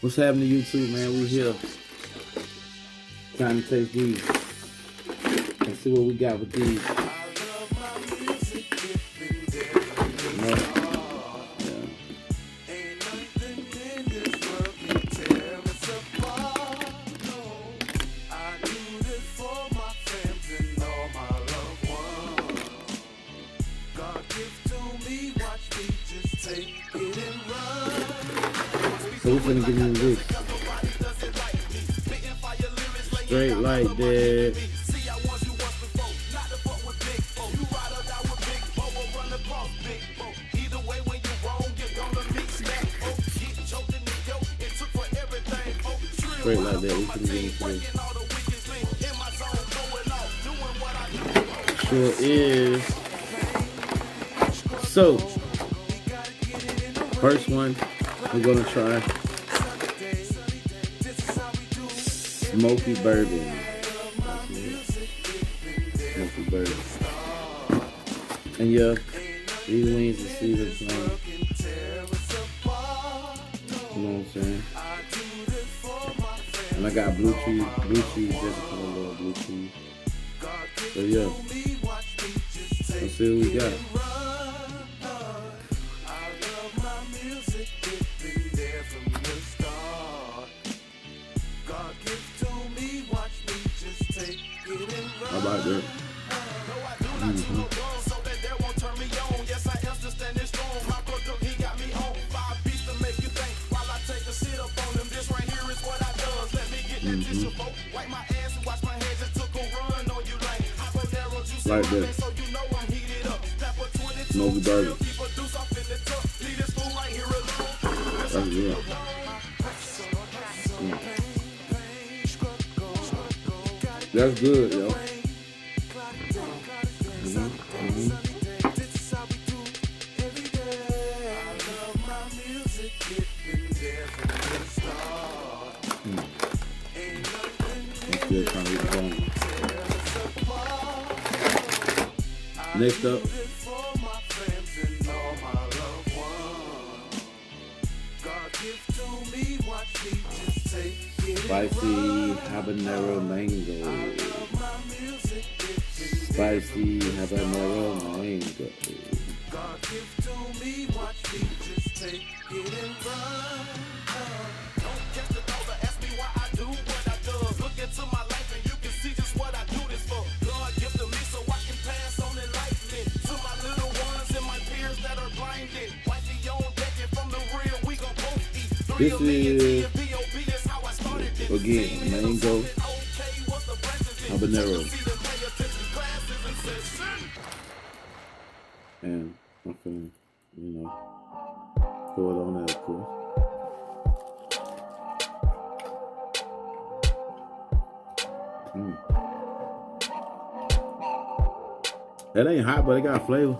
What's happening to YouTube, man? We here trying to taste these. Let's see what we got with these. You know? So we're finna get into this. Straight like that. Straight like that. We finna get into this. Sure is. So, first one. We're gonna try Smoky Bourbon. Smoky Bourbon. And yeah, these wings are seasoned plain. You know what I'm saying? And I got blue cheese just a little blue cheese. So yeah, let's see what we got. How about that? Like that. Smoky Bourbon. That's good. That's good, yo. Still trying to get going. Next up, spicy habanero mango. Spicy habanero mango. This is, again, mango habanero. And I'm finna, pour it on there, of course. That ain't hot, but it got flavor.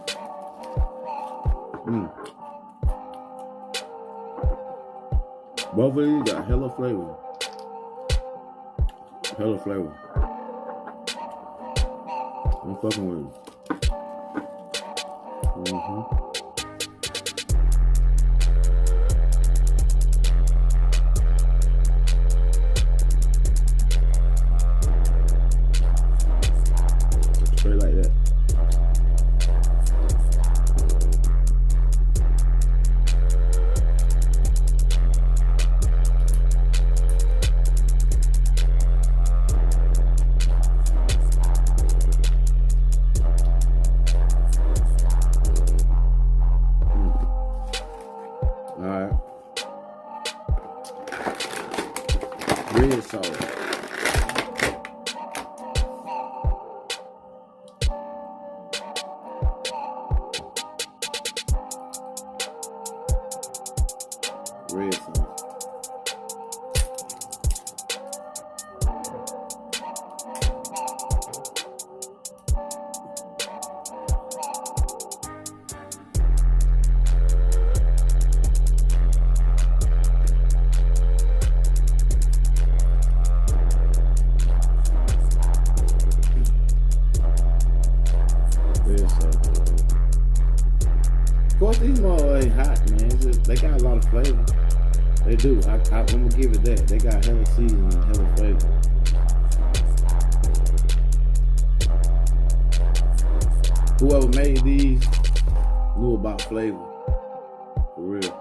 Both of these got hella flavor. Hella flavor. I'm fucking with it. Straight like that. Alright. Red sauce. Red sauce. Of course, these motherfuckers ain't hot, man. They got a lot of flavor. They do. I'm gonna give it that. They got hella seasoning and hella flavor. Whoever made these knew about flavor. For real.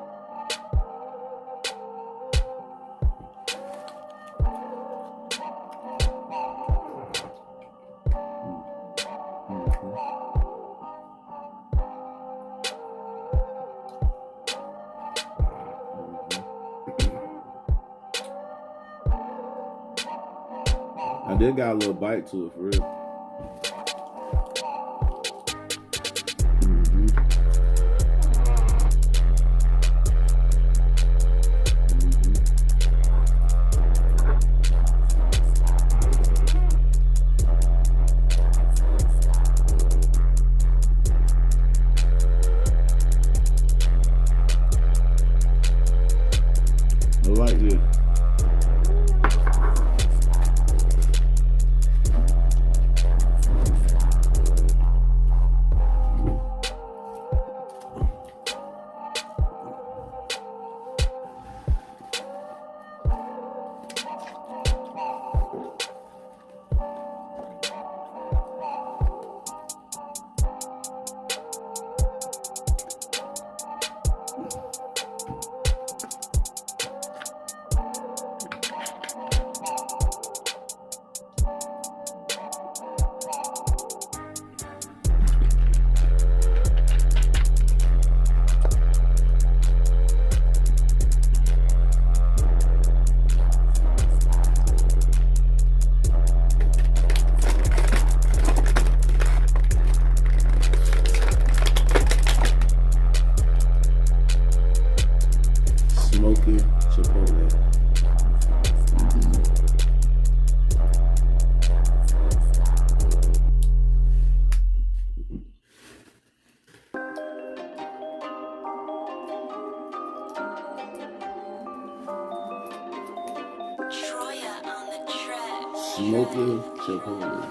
I did got a little bite to it, for real. I like it. Smoky Chipotle. Smoky Chipotle.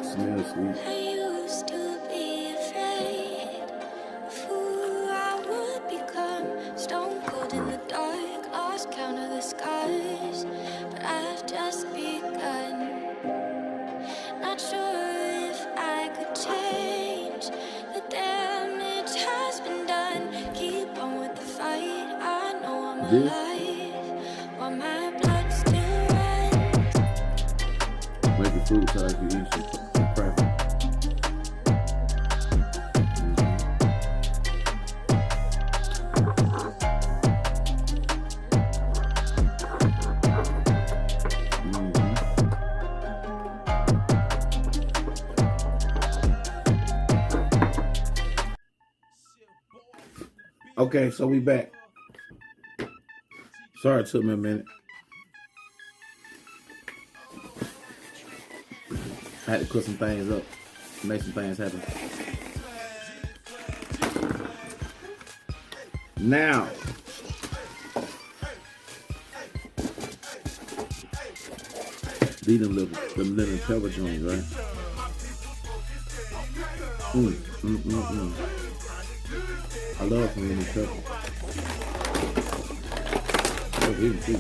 Smells sweet. I used to be afraid of who I would become. Stone cold in the dark, lost count of the scars. But I've just begun. Not sure if I could change. The damage has been done. Keep on with the fight. I know I'm alive while my blood still runs. Make the food so I can eat some crap. Okay, so we back. Sorry it took me a minute. I had to cook some things up, make some things happen. Now, these them little pepper joints, right? I love some lemon pepper. Oh, even too.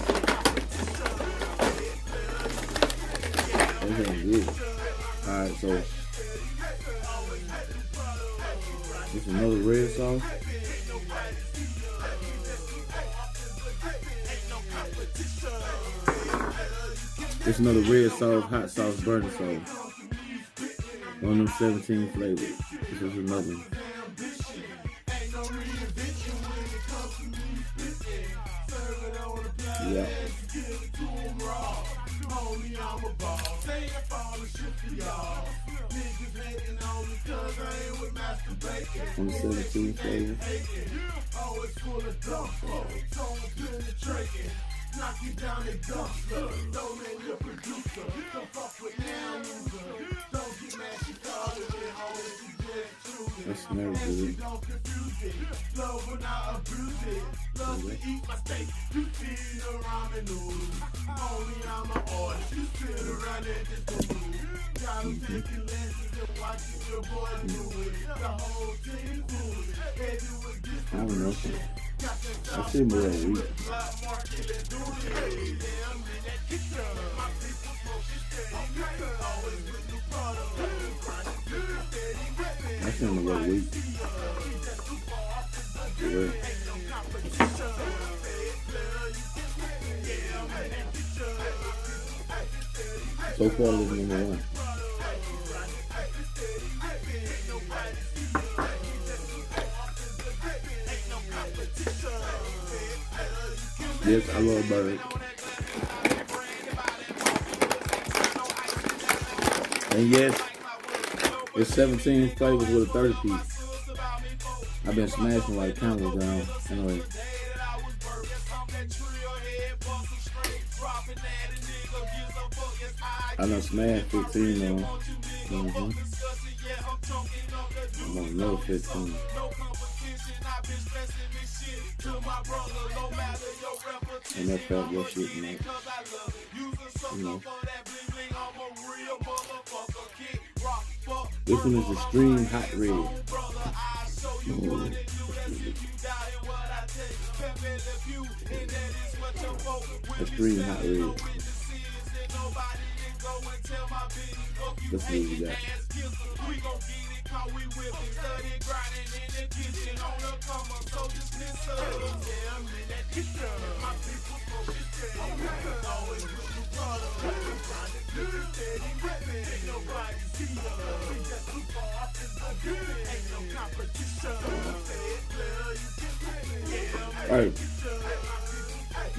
Okay, good. Alright, so this is another red sauce. This is another red sauce, hot sauce, burger sauce. One of them 17 flavors. This is another one. Yeah. On the 17 flavor. Knock you down the dumpster. Don't make you producer. Don't fuck with now loser. Don't get mad, she call it always you just choose it. That smells good. Don't confuse it. Love when I abuse it. Love to eat my steak. You feed the ramen noodles. Only I'm an artist. You sit around there just to move. Got them taking lessons and I don't know. I see more than week. I see him a little weak. Yeah. So far, this is number one. Yes, I love Bird. And yes, it's 17 flavors with a 30 piece. I've been smashing like camels down. Anyway. I done smashed 15 though. Mm-hmm. I'm on another 15. And that felt your shit, man. You know. This one is Extreme Hot Red. Extreme Hot Red. Let's see what we got. Alright,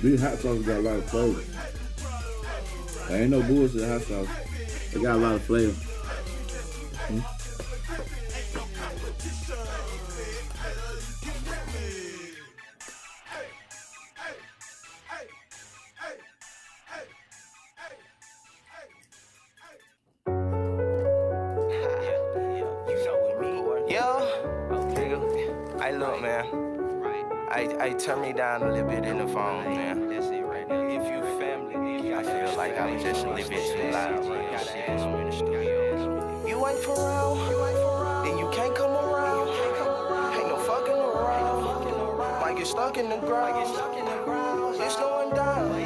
these hot sauces got a lot of flavor. There ain't no bullshit hot sauce. They got a lot of flavor. Hey, look, man. I turn me down a little bit in the phone, man. That's it right now. If you family, I feel like I was just a little bit too loud. You ain't for real, then you can't come around. Ain't no fucking around. Might get stuck in the ground. It's going down. And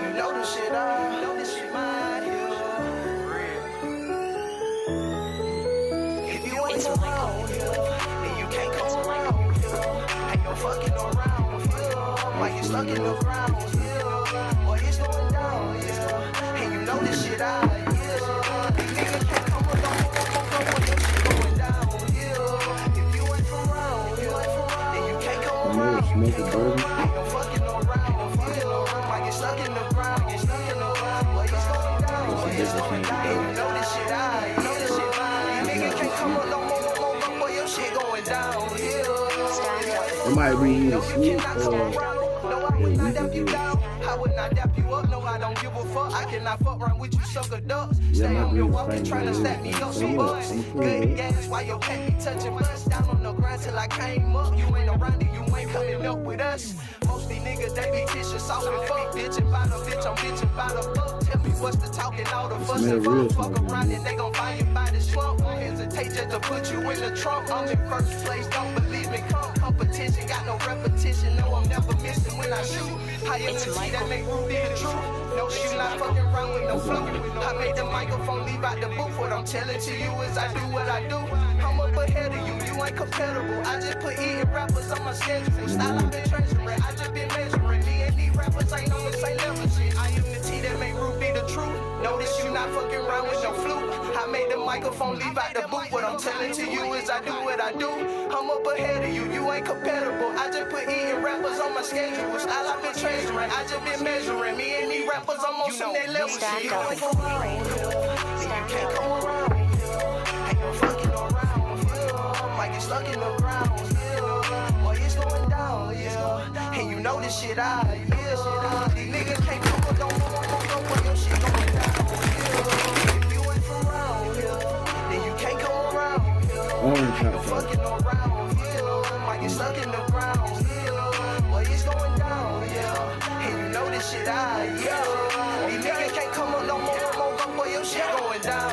you know this shit out. If you ain't around, then you can't come around. Ain't no fucking around. Might get stuck in the ground. Boy, it's going down. And you know this shit out. Niggas can't come along. This shit going down. If you ain't around, then you can't come around. Ain't no fucking around. Might get stuck in the ground. Boy, it's going down. And you know this shit out. Niggas can't come along. Boy, your shit going down. It might be either sweet or I would not dap you up, no, I don't give a fuck. I cannot fuck around with you, sucker ducks. Stay on your walk and try to stack me up some bucks. Good gas, why your cat be touching us? Down on the grind till I came up. You ain't around it, you ain't coming up with us. Most these niggas, they be kissing soft and fuck. Bitchin' by the bitch, I'm bitchin' by the fuck. Tell me what's the talking, all the fuss and fuck around and they gon' find you by the slump. Hesitate just to put you in the trunk. I'm in first place, don't believe me, come competition. Got no repetition, no, I'm never missing when I shoot. I am the T that make Ruby the truth. No, you not fucking around with no fluke. I made the microphone leave out the booth. What I'm telling to you is I do what I do. I'm up ahead of you, you ain't comparable. I just put eating rappers on my schedule. Style I've been treasuring, I just been measuring. Me and these rappers ain't on the same level shit. I am the T that make Ruby the truth. Notice you not fucking around with no fluke. I made the microphone leave out the booth. What I'm telling to you is I do what I do. I'm up ahead of you, you ain't comparable. I just put eating rappers on my schedule. Style I've been treasuring, I just been measuring. Me and these rappers I'm on some next level shit. You ain't around, and you can't come around. Ain't no fucking around. Might get stuck in the ground. Boy, it's going down, and you know this shit out. These niggas can't come along. Boy, your shit going down. If you ain't around, then you can't come around. orange hot sauce. Fucking around, might get stuck in the ground. Boy, it's going down, and you know this shit out. These niggas can't come along. Boy, your shit going down.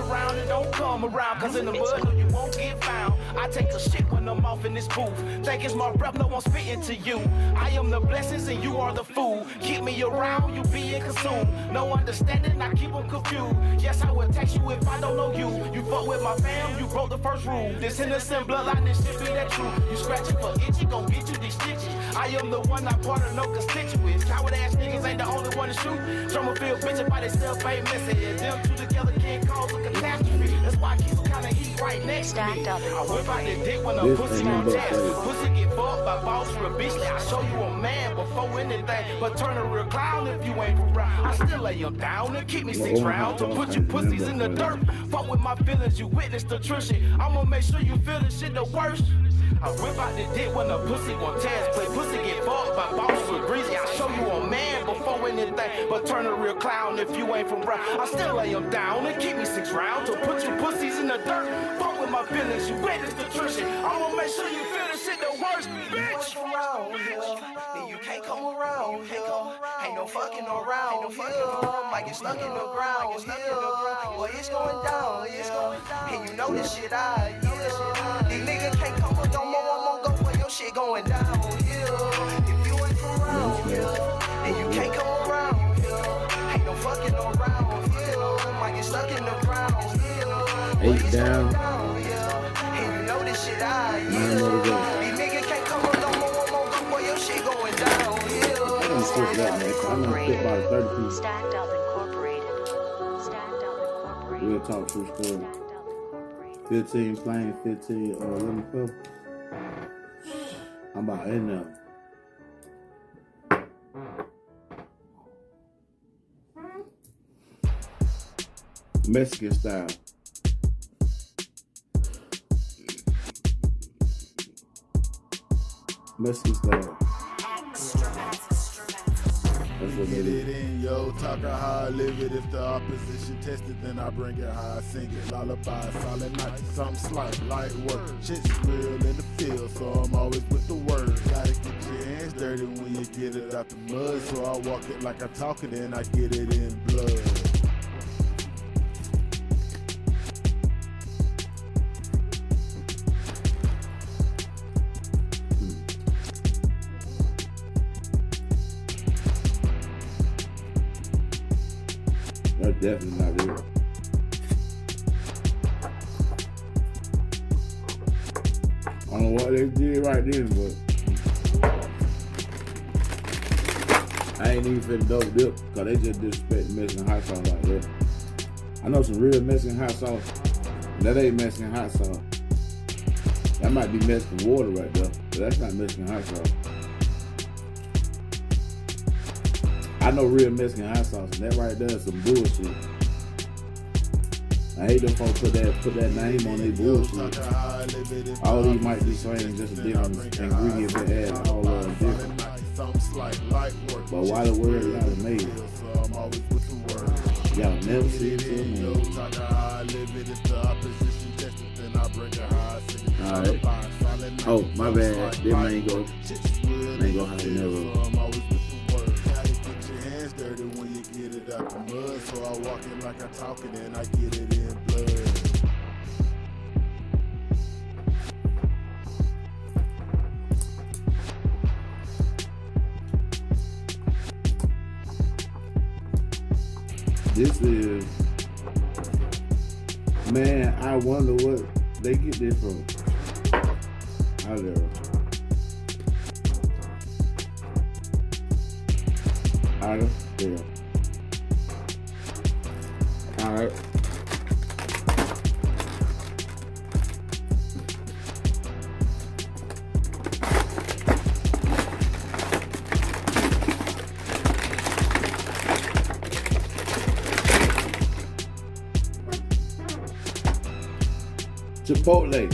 around and don't come around. Cause in the mud, no, you won't get found. I take a shit when I'm off in this booth. Think it's my breath, no one's spitting to you. I am the blessings and you are the fool. Keep me around, you being consumed. No understanding, I keep them confused. Yes, I would text you if I don't know you. You fuck with my fam, you broke the first rule. This innocent bloodline, this shit be that true. You scratching for itchy, gon' get you these stitches. I am the one, not part of no constituents. Coward ass niggas ain't the only one to shoot. Drummer feel bitchin' by themselves, ain't missing it. Them two together can't cause a catastrophe. That's why I keep some kind of heat right next to me. I whip out the dick when a pussy on test. Pussy get fucked by boss for a bitch. I show you a man before anything. But turn a real clown if you ain't around. I still lay him down and keep me 6 rounds. To put you pussies in the dirt. Fuck with my feelings, you witness the truth shit. I'ma make sure you feel this shit the worst. I whip out the dick when a pussy gon' test. Play pussy get fucked by boss for greasy. I show you a man before anything. But turn a real clown if you ain't from round. I still lay him down and keep me 6 rounds. To put you pussies in the dirt. Fuck with my feelings, you witness the truth shit. I'ma make sure you feel this shit the worst, bitch. Then you can't come around here. Ain't no fucking around here. Might get stuck in the ground here. Well, it's going down, and you know this shit I These niggas can't come up no more, I'm gonna go where your shit going down here. If you ain't from around here, then you can't come around here. Ain't no fucking around here. Might get stuck in the ground here. 8 down. And you know this shit I These niggas can't come up no more, I'm gonna go where your shit going down here. I'm gonna switch that, man. I'm gonna fit about 30 people. Stacked Up Incorporated. Real talk, true story. 15 playing, 15 11 12. I'm about in there. Mexican style. Mexican style. Get it in, yo, talk how I live it. If the opposition tested, then I bring it how I sing it. Lullaby, solid night, something slight, light work. Shit's real in the field, so I'm always with the words. Gotta get your hands dirty when you get it out the mud. So I walk it like I talk it, and I get it in blood. That's definitely not it. I don't know what they did right then, but I ain't even finna double dip because they just disrespect Mexican hot sauce like that. I know some real Mexican hot sauce. That ain't Mexican hot sauce. That might be Mexican water right there, but that's not Mexican hot sauce. I know real Mexican hot sauce, and that right there is some bullshit. I hate them folks put that name on their bullshit. All these might be saying just a different ingredient they add, all of them different. But why the word y'all made? Y'all never see it till now. Alright. Oh, my bad. Them ain't go how they never. Dirty when you get it out the mud, so I walk it like I talk it and I get it in blood. This is, man, I wonder what they get this from. Out there. Alright, yeah. Alright. Chipotle.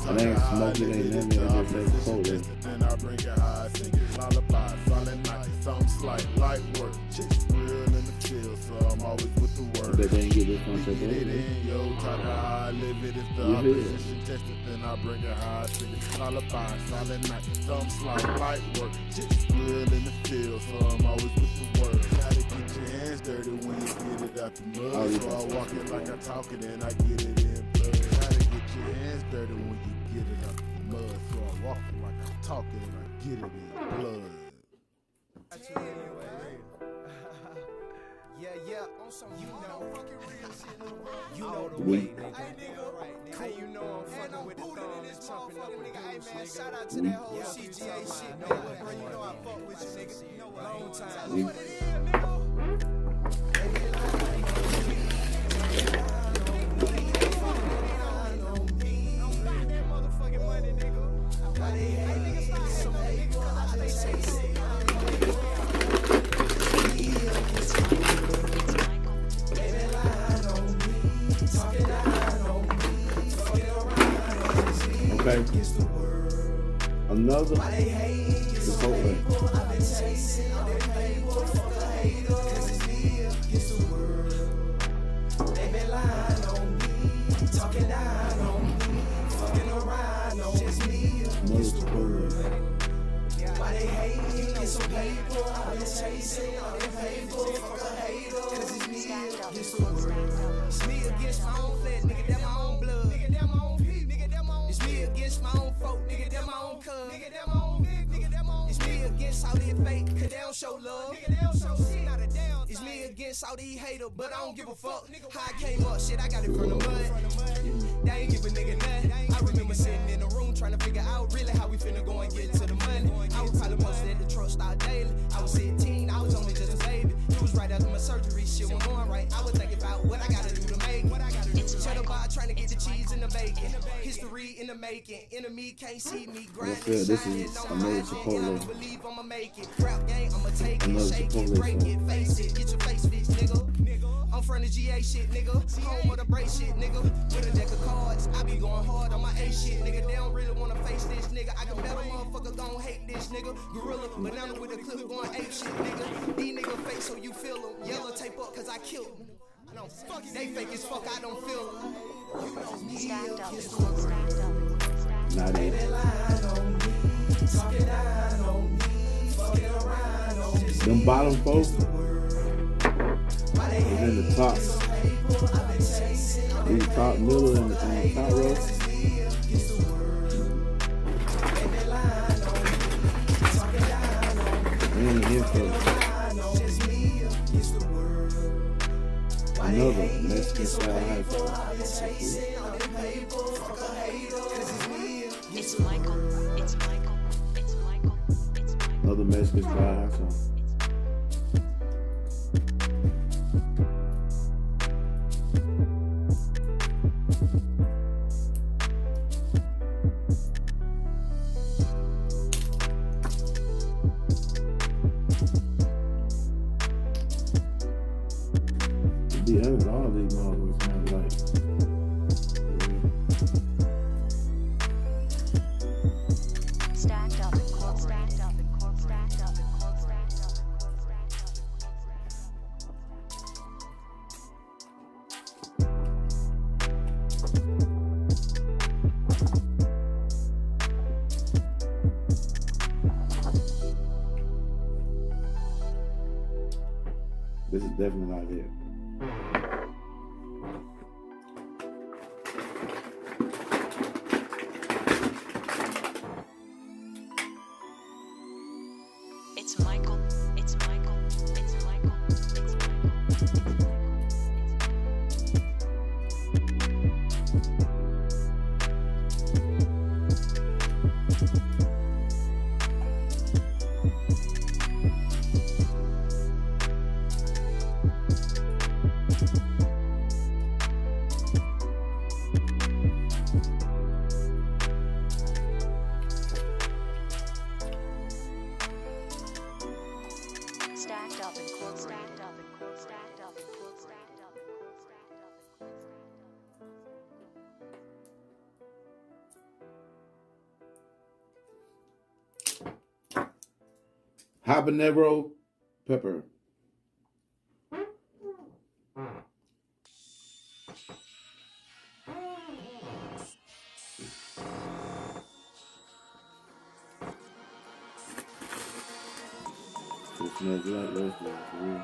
And they ain't smoking, ain't nothing, they just make Chipotle. Then I bring it high, sing it lullaby, solid night, something slight, light work. Chicks real in the field, so I'm always with the word. But they ain't get this from Get it Chipotle. in, yo, talk how I live it. If the opposition tested, then I bring it high, sing it lullaby, solid night, something slight, light work. Chicks real in the field, so I'm always with the word. Gotta get your hands dirty when you get it out out the mud. So I walk it like I talk it and I get it in blood. How to get your hands dirty when you get it out the mud. So I walk it like I talk it and I get it in blood. Yeah, on some you know fucking real shit. You know the way, nigga. Hey nigga, hey you know I'm fucking with the thumb and chopping up with nigga. Hey man, shout out to that whole CGA shit, man. Bro, you know I fuck with you, nigga. Long time. What it is, nigga? Okay. Another Chipotle. Why they hate get some paper? I've been chasing all them paper. Fuck a hater, cause it's me against the world. It's me against my own flesh, nigga, that my own blood. Nigga, that my own people, nigga, that my own. It's me against my own folk, nigga, that my own cuz. Nigga, that my own nigga, that my own. It's me against all these fake, cause they don't show love. Nigga, they don't show shit, not a damn. It's me against all these haters, but I don't give a fuck. How I came up, shit, I got it from the mud. They ain't give a nigga nothing. I remember sitting in the room trying to figure out really how we finna go and get to the money. I was probably posted at the truck stop daily. I was 16, I was only just a baby. It was right after my surgery, shit went on right. I was thinking about what I gotta do to make it. Cheddar bar trying to get the cheese and the bacon. History in the making. Enemy can't see me grinding. This is another Chipotle. I believe I'ma make it. Rap game, I'ma take it, shake it, break it, face it, get your face fixed, nigga. I'm from the GA shit, nigga. Home of the break shit, nigga. With a deck of cards, I be going hard on my A shit, nigga. They don't really wanna face this, nigga. I can bet a motherfucker gon' hate this, nigga. Gorilla, banana with a clip going ape shit, nigga. These niggas fake so you feel them. Yellow tape up cause I killed them. No, fuck it. They fake as fuck, I don't feel them. You know me, Stacked up. Not it. Them bottom folks is in the top. These top, middle, and the top row. And the info. Another Mexican style high five. It's Michael. It's Michael. It's Michael. It's Michael. Another Mexican style high five. To be honest, all of these motherfuckers kind of like. Stacked up and corp. Stacked up and corp. Stacked up and corp. Stacked up and corp. This is definitely not it. It's Michael. It's Michael. It's Michael. It's Michael. Stacked up and corp. Stacked up and corp. Stacked up and corp. Stacked up and corp. Stacked up and corp. Habanero pepper. It smells like last year, for real.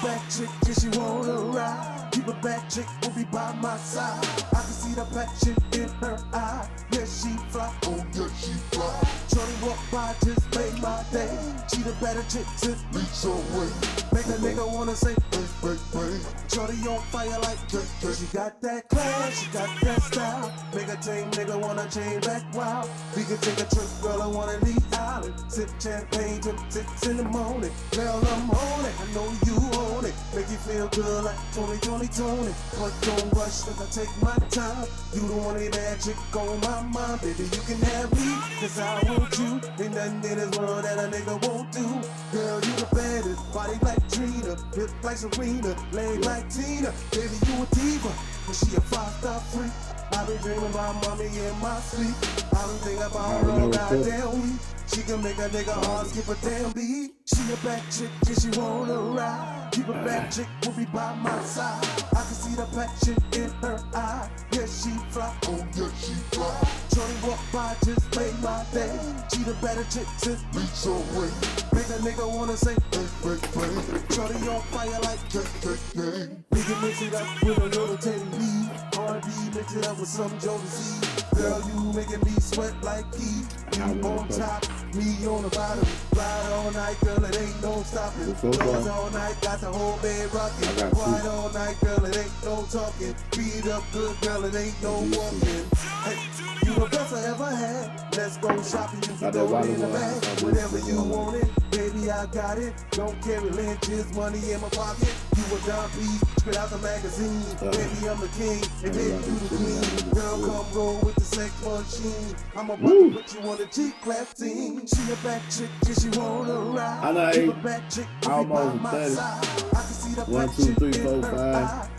back chick, yeah, she wanna ride. Keep a back chick, will be by my side. I can see the passion in her eye. Yeah, she fly, oh yeah, she fly. Shorty walk by, just made my day. She the better chick to reach away. Make a nigga wanna say, hey, hey, hey. Shorty on fire like, yeah, she got that class, she got that style. Make a tame nigga wanna chain back wild. We can take a trip, girl, I wanna leave island. Sip champagne till 6 in the morning. Girl, I'm on it, I know you own it. Make you feel good like Tony. But don't rush, cause I take my time. You the one that chick on my mind. Baby, you can have me, cause I want you. Ain't nothing in this world that a nigga won't do. Girl, you the baddest, body like Trina, hip like Serena, leg like Tina. Baby, you a diva, but she a 5-star freak. I been dreaming about mommy in my sleep. I been thinking about her all goddamn week. She can make a nigga heart skip a damn beat. She a back chick, yeah, she wanna ride. Keep a back chick, will be by my side. I can see the passion in her eye. Yeah, she fly, oh yeah, she fly. Shorty walk by, just made my day. She the better chick to reach away. Make a nigga wanna say, hey, hey, hey. Shorty on fire like, yeah. We can mix it up with a little Teddy B. R&B, mix it up with some Jodeci. Girl, you making me sweat like heat. You on top, me on the bottom. Ride all night, girl, it ain't no stopping. Dance all night, got the whole bed rocking. Ride all night, girl, it ain't no talking. Beat up good, girl, it ain't no walking. Hey, you the best I ever had. Let's go shopping, you can throw it in the bag. Whatever you want it, baby, I got it. Don't carry lynches, money in my pocket. You a dumb beat, straight out the magazine. Baby, I'm the king, and baby, you the queen. Girl, come roll with the sex machine. I'm about to put you on the G-class team. She a back chick, yeah, she wanna ride. I know, Keep a back chick, almost 30. I can see the 1, 2, 3, 4, 5.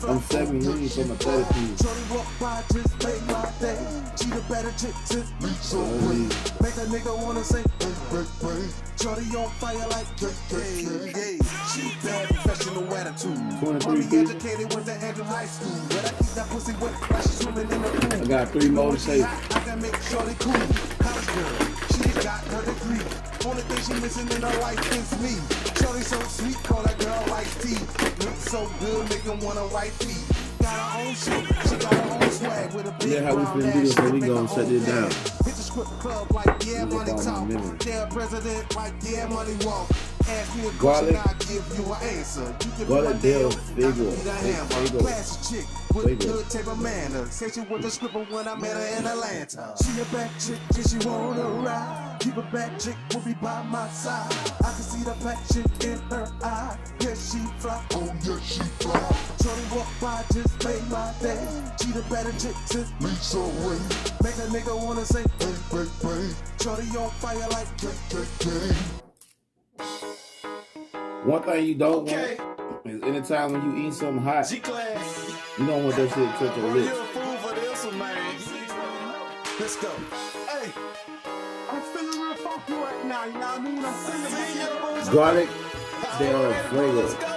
I'm 17 for my 30. Shorty walk by, just made my day. She the better chick to reach away. Make a nigga wanna say, hey, hey, hey. Shorty on fire like, yeah. She bad, professional attitude. 23 Mommy educated, went to Andrew High School. But I keep that pussy wet like she's swimming in the pool. I got 3 more to say. I can make Shorty cool. College girl, she got her degree. Only thing she missing in her life is me. Shorty so sweet, call that girl iced tea. Look so good, make him wanna white feet. Got her own shit, she got her own swag with a big Yeah, how we brown finna do this, ass, so we make gonna her shut own this down. bag. Hit the strip club like, yeah, Look money at all my talk. memories. Yeah, president like, yeah, money walk. Ask me a question, Garlic. I'll give you an answer. You can Garlic be my Del deal, Figo. I can be the hammer. Figo. Classy chick with Figo. good type of manners. Said she was a stripper when I met her in Atlanta. She a back chick, yeah, she wanna ride. Keep a back chick, will be by my side. I can see the passion in her eye. Yeah, she fly, oh yeah, she fly. Shorty walk by, just made my day. She the better chick to reach away. Make a nigga wanna say, hey, hey, hey. Shorty on fire like, yeah. One thing you don't want is anytime when you eat something hot, you don't want that shit to touch your lips. Let's go. Hey, I'm feeling real funky right now, you know what I mean? I'm feeling Garlic Del Fuego.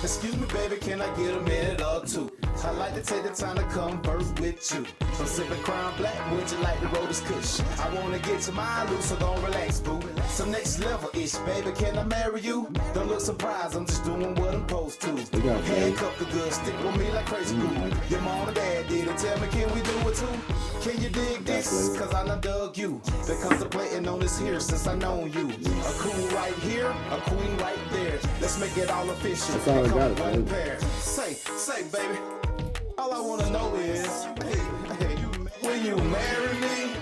Excuse me, baby, can I get a minute or two? I like to take the time to converse with you. I'm sipping Crown Black, would you like to roll this kush? I wanna get to my loose, so don't relax, boo. Some next level-ish, baby, can I marry you? Don't look surprised, I'm just doing what I'm supposed to. Handcuff the good, stick with me like crazy glue. Your mom and dad did it, tell me, can we do it too? Can you dig this? Cause I done dug you. Been contemplating on this here since I known you. A cool right here, a queen right there. Let's make it all official. That's all I got, One baby. pair. Say, baby. All I wanna know is, hey, will you marry me?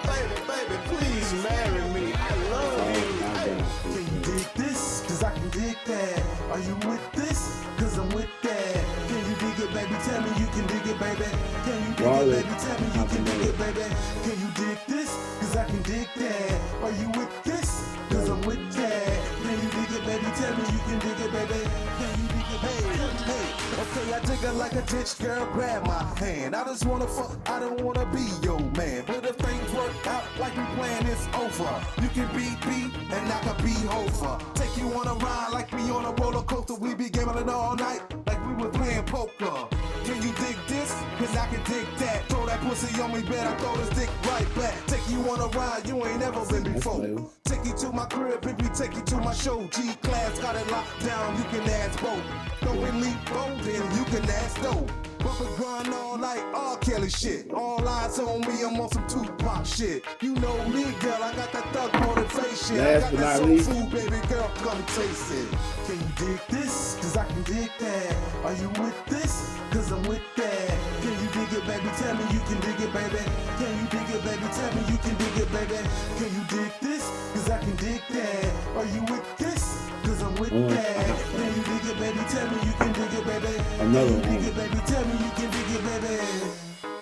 Baby, please marry me. I love you. Hey, Can you dig this? Cause I can dig that. Are you with this? Cause I'm with that. Can you dig it, baby? Tell me you can dig it, baby. Can you dig it, baby? Tell me you can dig it, baby. Can you dig this? Cause I can dig that. Are you with this? Cause I'm with that. Can you dig it, baby? Tell me you can dig it, baby. Can you dig it, baby? Hey, okay, I dig her like a ditch, girl, grab my hand. I just wanna fuck, I don't wanna be your man. But if things work out like we plan, it's over. You can be B, and I can be Hofer. Take you on a ride like we on a roller coaster. We be gambling all night like we were playing poker. Can you dig this? Cause I can dig that. Throw that pussy pussy on me, bet I throw this dick right back. Take you on a ride you ain't never been before. Take you to my crib, baby, take you to my show. G-Class got it locked down, you can ask both. Don't believe both, then you can ask though. Bumper grind all like R. Kelly shit. All eyes on me, I'm on some Tupac shit. You know me, girl, I got that thug motivation. I got that soul food, baby girl, come taste it. Can you dig this? Cause I can dig that. Are you with this? Cause I'm with that. Can you dig it, baby? Tell me you can dig it, baby. Can you dig it, baby? Tell me you can dig it, baby. Can you dig this? Cause I can dig that. Are you with this? Cause I'm with that. Can you dig it, baby? Tell me you can dig it, baby. Another one. Dig it, baby. Tell me you can dig it, baby.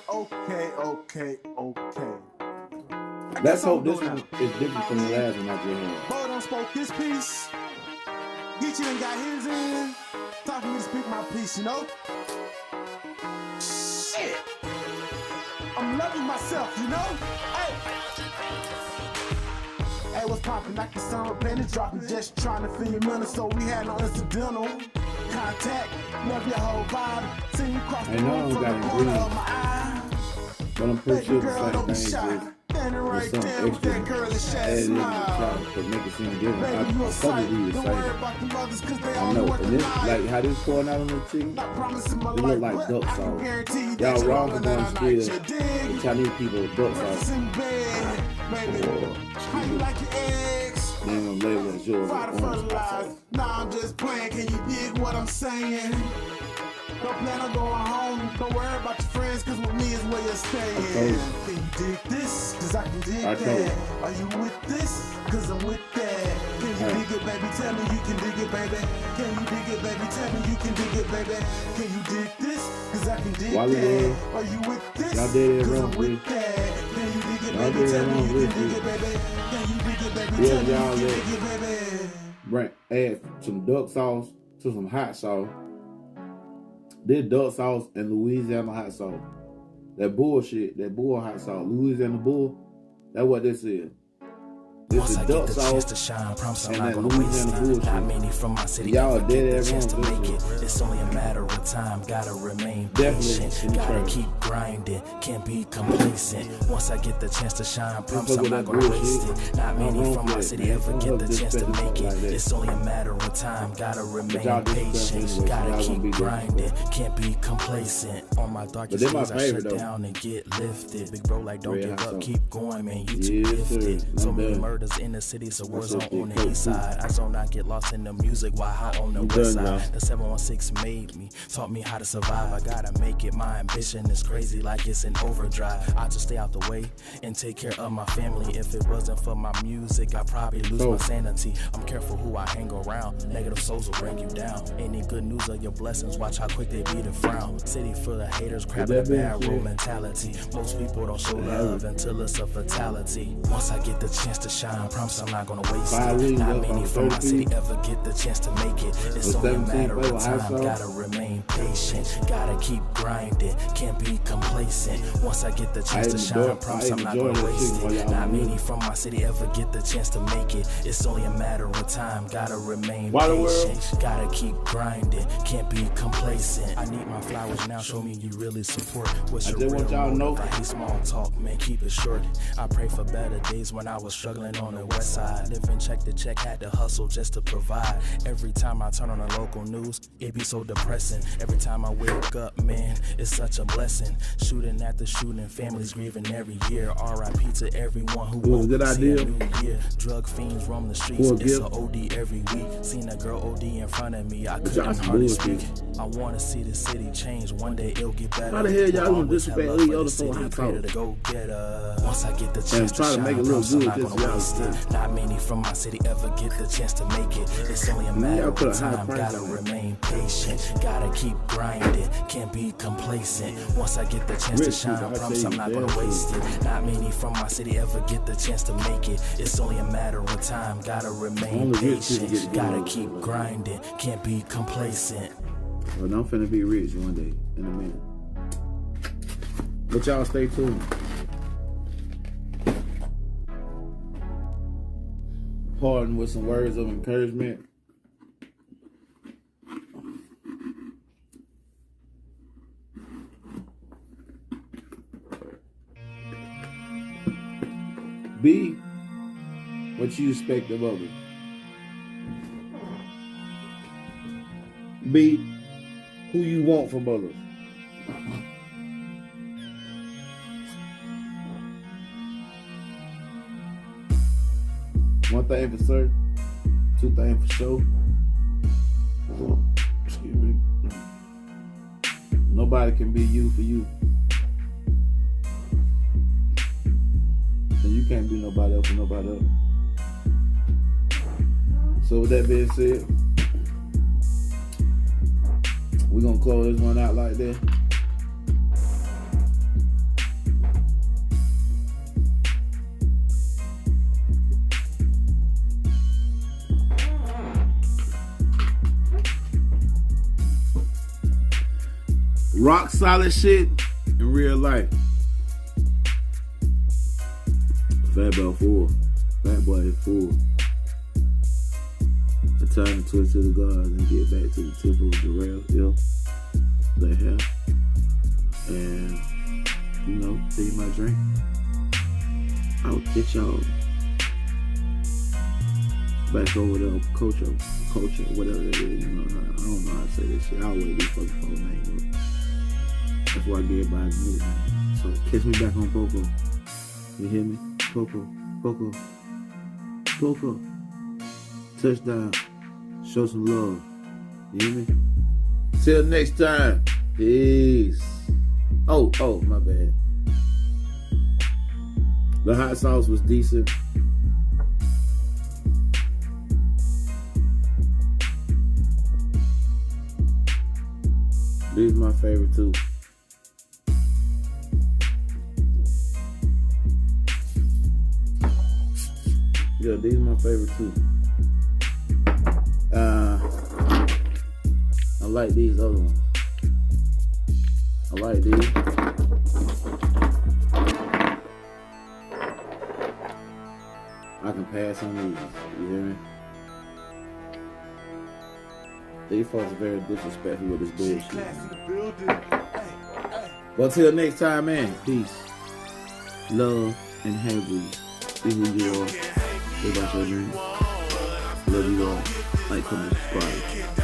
Okay. Let's hope this one is different from the last one I just had. Boy done spoke his piece. Geechee done got his in. Time for me to speak my piece, you know? Shit! I'm loving myself, you know? Hey, what's poppin'? Like the summer penny dropping, just trying to feel your money, so we had no incidental contact. Love your whole vibe. See you cross the room from the corner of my eye. But I'm pretty sure the Don't be same shy. thing Standing is right some there with that extra girly shad added in the smile. top to make it seem different. Baby, you I a probably sight. be Don't worry excited. about the mothers, cause they I only know, work and the this, night. like how this pouring out on the chicken, Not promising my it life, look like but duck I can sauce. guarantee you Y'all that you're wrong for rolling going that to night. steal You the dig? Chinese people with duck Breakfast sauce. in bed, baby. How you like your eggs? They ain't gonna label it as yours. Fried with orange fertilized. sauce. Nah, I'm just playing. Can you dig what I'm saying? Don't plan on going home. Don't worry about your friends, cause with me is where you're staying. told you. Can you dig this? Cause I can dig I told you. that. Are you with this? Cause I'm with that. Can you Hey. dig it, baby? Tell me you can dig it, baby. Can you dig it, baby? Tell me you can dig it, baby. Can you dig this? Cause I can dig Wally that. World. Are you with this? Y'all did it Cause wrong, I'm with bitch. that. Can you dig it, Y'all baby? did it Tell me wrong, you can bitch. dig it, baby. Can you dig it, baby? Yeah, Tell me y'all you did. can dig it, baby. Right, add some duck sauce to some hot sauce. This duck sauce and Louisiana hot sauce. That bullshit, that bull hot sauce. Louisiana bull, that's what this is. This Once is I duck get the chance sauce to shine, promise I'm and not that gonna waste Louisiana time. bullshit. Not many from my city Y'all ever dead get ass the chance to wrong, make it. listen. It's only a matter of time, gotta remain Definitely patient. in the Gotta trap. keep grinding, can't be complacent. Once I get the chance to shine, promise fuck I'm with not that gonna waste bullshit. it. Not I'm many wrong from for my that, city man. ever Don't get ever the chance to disrespect make people it. like that. It's only a matter of time, gotta y'all remain disrespect patient. anyway, so Gotta y'all gonna be keep grinding, can't be complacent. On my darkest they're my days, I favorite, shut though. down and get lifted. Big bro, like don't Red give hot up, sauce. keep going, man. You too Yes, gifted. sir. So I'm many done. murders in the city, so war zone shit on get the cooked, east too. side. I zone not get lost in the music while high on the I'm west done, side. y'all. The 716 made me, taught me how to survive. I gotta make it. My ambition is crazy, like it's in overdrive. I just stay out the way and take care of my family. If it wasn't for my music, I'd probably lose my sanity. I'm careful who I hang around. Negative souls will bring you down. Any good news of your blessings, watch how quick they be to frown. City full of haters, crabbing that a be bad it? roll mentality. Most people don't show love until it's a fatality. Once I get the chance to shine, promise I'm not gonna waste 5 it. weeks, Not that's many on from my 30 city feet. ever get the chance to make it. It's With only a 17 matter flavor of hot time, sauce. gotta remain patient. Gotta keep grinding, can't be complacent. Once I get the chance to shine, promise I'm not gonna waste it. Not many from my city ever get the chance to make it. It's only a matter of time, gotta remain Wally patient. Gotta keep grinding, can't be complacent. I need my flowers now, show me you really support. What's I your just real want y'all to know. motive? I hate small talk, man, keep it short. I pray for better days when I was struggling on the west side. Living check to check, had to hustle just to provide. Every time I turn on the local news, it be so depressing. Every time I wake up, man, it's such a blessing. Shooting after shooting, families grieving every year. R.I.P. to everyone who It was a won't good see idea. a new year. Drug fiends roam the streets, For a it's gift. a OD every week. Seen a girl OD in front of me, I y'all couldn't some hardly bullshit. speak. I wanna see the city change, one day it'll get better. How the hell y'all gonna Always have disrespect love these for other the folk city, hot pray to sauce? the go-getter. Once I get the chance to try to shine, make it look promise I'm good, not just gonna y'all waste do. it. Not many from my city ever get the chance to make it. It's only a matter y'all put of a high time, price gotta on it. remain patient. Gotta keep grinding, can't be complacent. Once I get the chance to Rich shine, people, I promise tell I'm you, not damn gonna true. waste it. Not many from my city ever get the chance to make it. It's only a matter of time, gotta remain Only rich people patient. get to Gotta do it. keep grinding, can't be complacent. Well, I'm finna be rich one day in a minute. But y'all stay tuned. Pardon with some words of encouragement. Be what you expect of others. Be who you want from others. One thing for certain, two things for sure. Excuse me. Nobody can be you for you. And you can't be nobody else for nobody else. So with that being said, we're gonna close this one out like that. Rock solid shit in real life. Fat boy full. I turn the twist to the guards and get back to the tip of the rail hill they have. And, you know, take my drink. I'll get y'all back over there, culture, whatever that is. You know, I don't know how to say that shit. I always do fucking phone name up. That's why I get everybody to meet me. So catch me back on Poco. You hear me? Poco. Touchdown. Show some love. You hear me? Till next time. Peace. Oh, my bad. The hot sauce was decent. These are my favorite too. Yeah, these are my favorite too. I like these other ones. I like these. I can pass on these. You hear me? These folks are very disrespectful with this bullshit. Well, till next time, man. Peace, love, and happiness. Be who you are. Live out your dreams. Love you all. Like, comment, subscribe.